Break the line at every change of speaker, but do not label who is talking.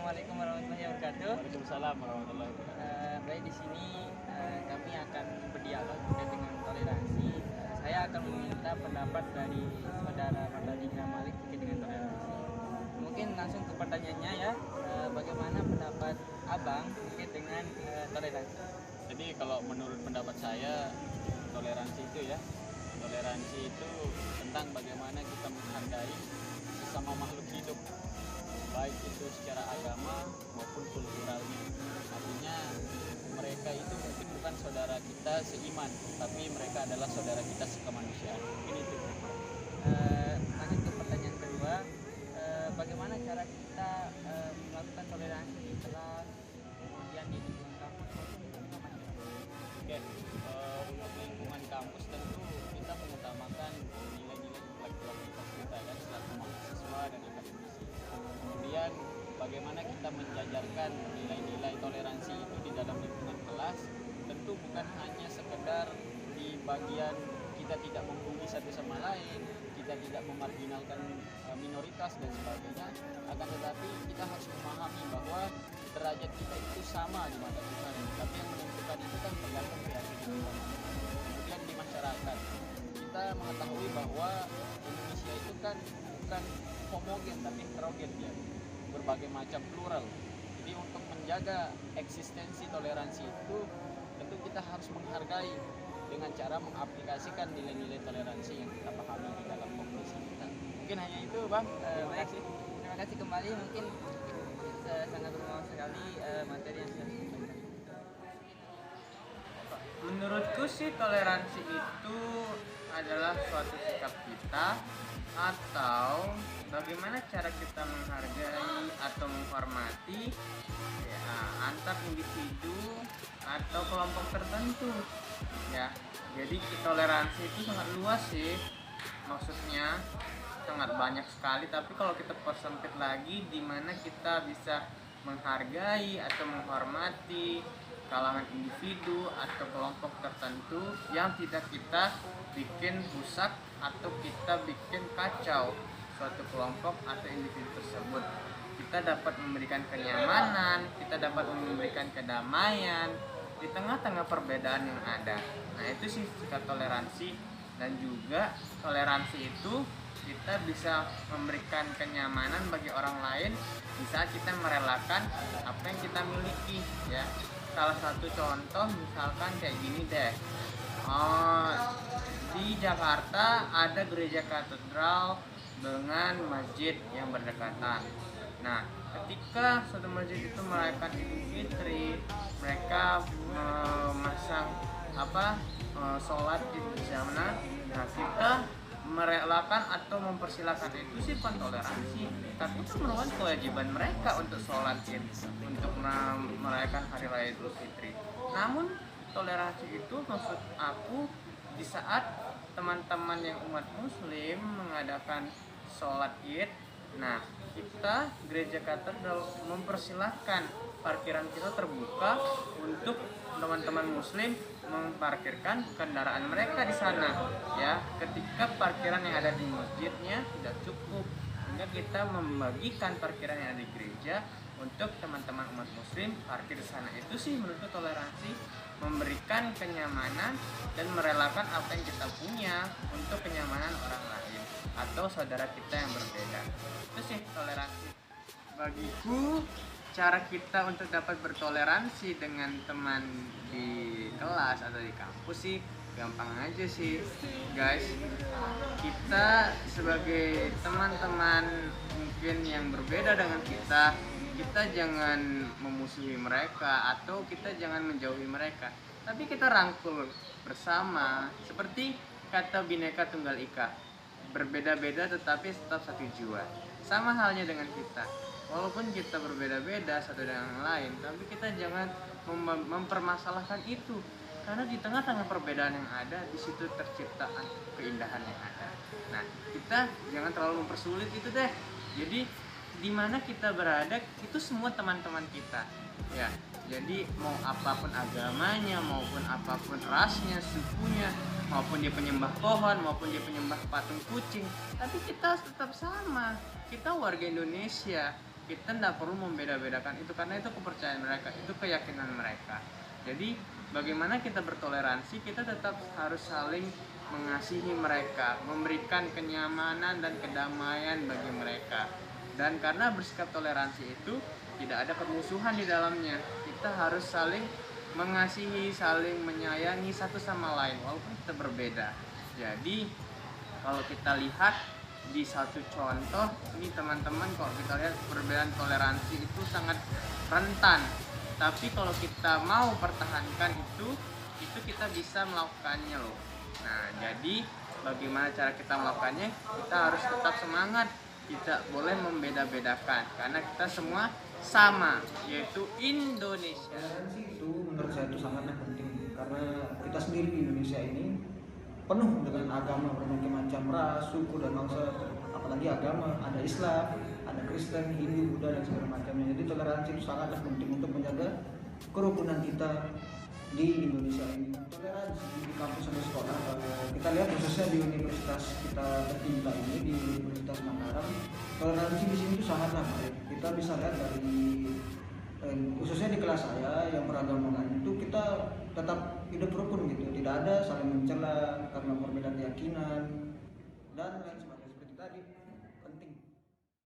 Assalamualaikum warahmatullahi wabarakatuh.
Waalaikumsalam warahmatullahi wabarakatuh.
Baik, di sini kami akan berdialog terkait dengan toleransi. Saya akan meminta pendapat dari saudara Mardani Malik terkait dengan toleransi. Mungkin langsung ke pertanyaannya ya. Bagaimana pendapat Abang terkait dengan toleransi?
Jadi kalau menurut pendapat saya, toleransi itu tentang bagaimana kita menghargai sesama makhluk hidup, baik itu secara agama maupun kulturalnya. Artinya mereka itu mungkin bukan saudara kita seiman, tapi mereka adalah saudara kita sekemanusiaan. Ini itu.
Lanjut ke pertanyaan kedua. Bagaimana cara kita melakukan toleransi di kelas, kemudian di lingkungan kampus maupun di lingkungan masyarakat?
Oke, untuk lingkungan kampus tentu kita mengutamakan nilai-nilai intelektualitas kita kan selaku mahasiswa dan akademisi. Kemudian bagaimana kita menjajarkan nilai-nilai toleransi itu di dalam lingkungan kelas, tentu bukan hanya sekedar di bagian kita tidak membuli satu sama lain, kita tidak memarginalkan minoritas dan sebagainya, akan tetapi kita harus memahami bahwa derajat kita itu sama di mata Tuhan, tapi yang menentukan itu kan tergantung keyakinan kita. Kemudian di masyarakat kita mengetahui bahwa Indonesia itu kan bukan homogen tapi heterogen, dia berbagai macam plural. Jadi untuk menjaga eksistensi toleransi itu tentu kita harus menghargai dengan cara mengaplikasikan nilai-nilai toleransi yang kita pahami di dalam kognisi kita. Mungkin hanya itu, Bang. Terima kasih.
Terima kasih kembali. Mungkin sangat bermanfaat sekali materi yang sudah disampaikan.
Menurutku sih toleransi itu adalah suatu sikap kita atau bagaimana cara kita menghargai atau menghormati ya, antar individu atau kelompok tertentu ya. Jadi toleransi itu sangat luas sih, maksudnya sangat banyak sekali, tapi kalau kita persempit lagi di mana kita bisa menghargai atau menghormati kalangan individu atau kelompok tertentu yang tidak kita bikin rusak atau kita bikin kacau suatu kelompok atau individu tersebut. Kita dapat memberikan kenyamanan, kita dapat memberikan kedamaian di tengah-tengah perbedaan yang ada. Nah, itu sih sikap toleransi. Dan juga toleransi itu kita bisa memberikan kenyamanan bagi orang lain di saat kita merelakan apa yang kita miliki ya. Salah satu contoh misalkan kayak gini deh. Di Jakarta ada gereja katedral dengan masjid yang berdekatan. Nah, ketika suatu masjid itu merayakan Idul Fitri, mereka memasang sholat di sana. Nah, kita merelakan atau mempersilahkan itu sih toleransi, tapi itu merupakan kewajiban mereka untuk sholat Id, untuk merayakan hari raya Idul Fitri. Namun toleransi itu maksud aku di saat teman-teman yang umat muslim mengadakan sholat Id, nah kita gereja katedral mempersilahkan parkiran kita terbuka untuk teman-teman muslim memparkirkan kendaraan mereka di sana ya. Ketika parkiran yang ada di masjidnya tidak cukup, sehingga kita membagikan parkiran yang ada di gereja untuk teman-teman umat muslim parkir di sana. Itu sih menurutku toleransi, memberikan kenyamanan dan merelakan apa yang kita punya untuk kenyamanan orang lain atau saudara kita yang berbeda. Itu sih toleransi. Bagiku cara kita untuk dapat bertoleransi dengan teman di kelas atau di kampus sih gampang aja sih guys. Kita sebagai teman-teman mungkin yang berbeda dengan kita jangan memusuhi mereka atau kita jangan menjauhi mereka, tapi kita rangkul bersama seperti kata Bhinneka Tunggal Ika, berbeda-beda tetapi tetap satu jiwa. Sama halnya dengan kita, walaupun kita berbeda-beda satu dengan yang lain, tapi kita jangan mempermasalahkan itu, karena di tengah-tengah perbedaan yang ada, di situ tercipta keindahan yang ada. Nah, kita jangan terlalu mempersulit itu deh. Jadi di mana kita berada itu semua teman-teman kita ya. Jadi mau apapun agamanya, maupun apapun rasnya, sukunya, maupun dia penyembah pohon, maupun dia penyembah patung kucing, tapi kita tetap sama. Kita warga Indonesia kita tidak perlu membeda-bedakan itu karena itu kepercayaan mereka, itu keyakinan mereka. Jadi bagaimana kita bertoleransi, kita tetap harus saling mengasihi mereka, memberikan kenyamanan dan kedamaian bagi mereka. Dan karena bersikap toleransi itu tidak ada permusuhan di dalamnya, kita harus saling mengasihi, saling menyayangi satu sama lain walaupun kita berbeda. Jadi kalau kita lihat di satu contoh ini teman-teman, kalau kita lihat perbedaan toleransi itu sangat rentan, tapi kalau kita mau pertahankan itu kita bisa melakukannya loh. Nah, jadi bagaimana cara kita melakukannya? Kita harus tetap semangat, tidak boleh membeda-bedakan karena kita semua sama, yaitu Indonesia.
Toleransi itu menurut saya itu sangatlah penting karena kita sendiri di Indonesia ini penuh dengan agama berbagai macam ras, suku dan bangsa, apalagi agama, ada Islam, ada Kristen, Hindu, Buddha dan segala macamnya. Jadi toleransi itu sangatlah penting untuk menjaga kerukunan kita di Indonesia ini. Toleransi di kampus dan sekolah, kita lihat khususnya di universitas kita tercinta ini, di Universitas Mataram, toleransi di sini itu sangatlah baik. Kita bisa lihat dari khususnya di kelas saya yang beragama lain itu kita tetap hidup rukun gitu, tidak ada saling mencela karena perbedaan keyakinan dan lain sebagainya seperti tadi.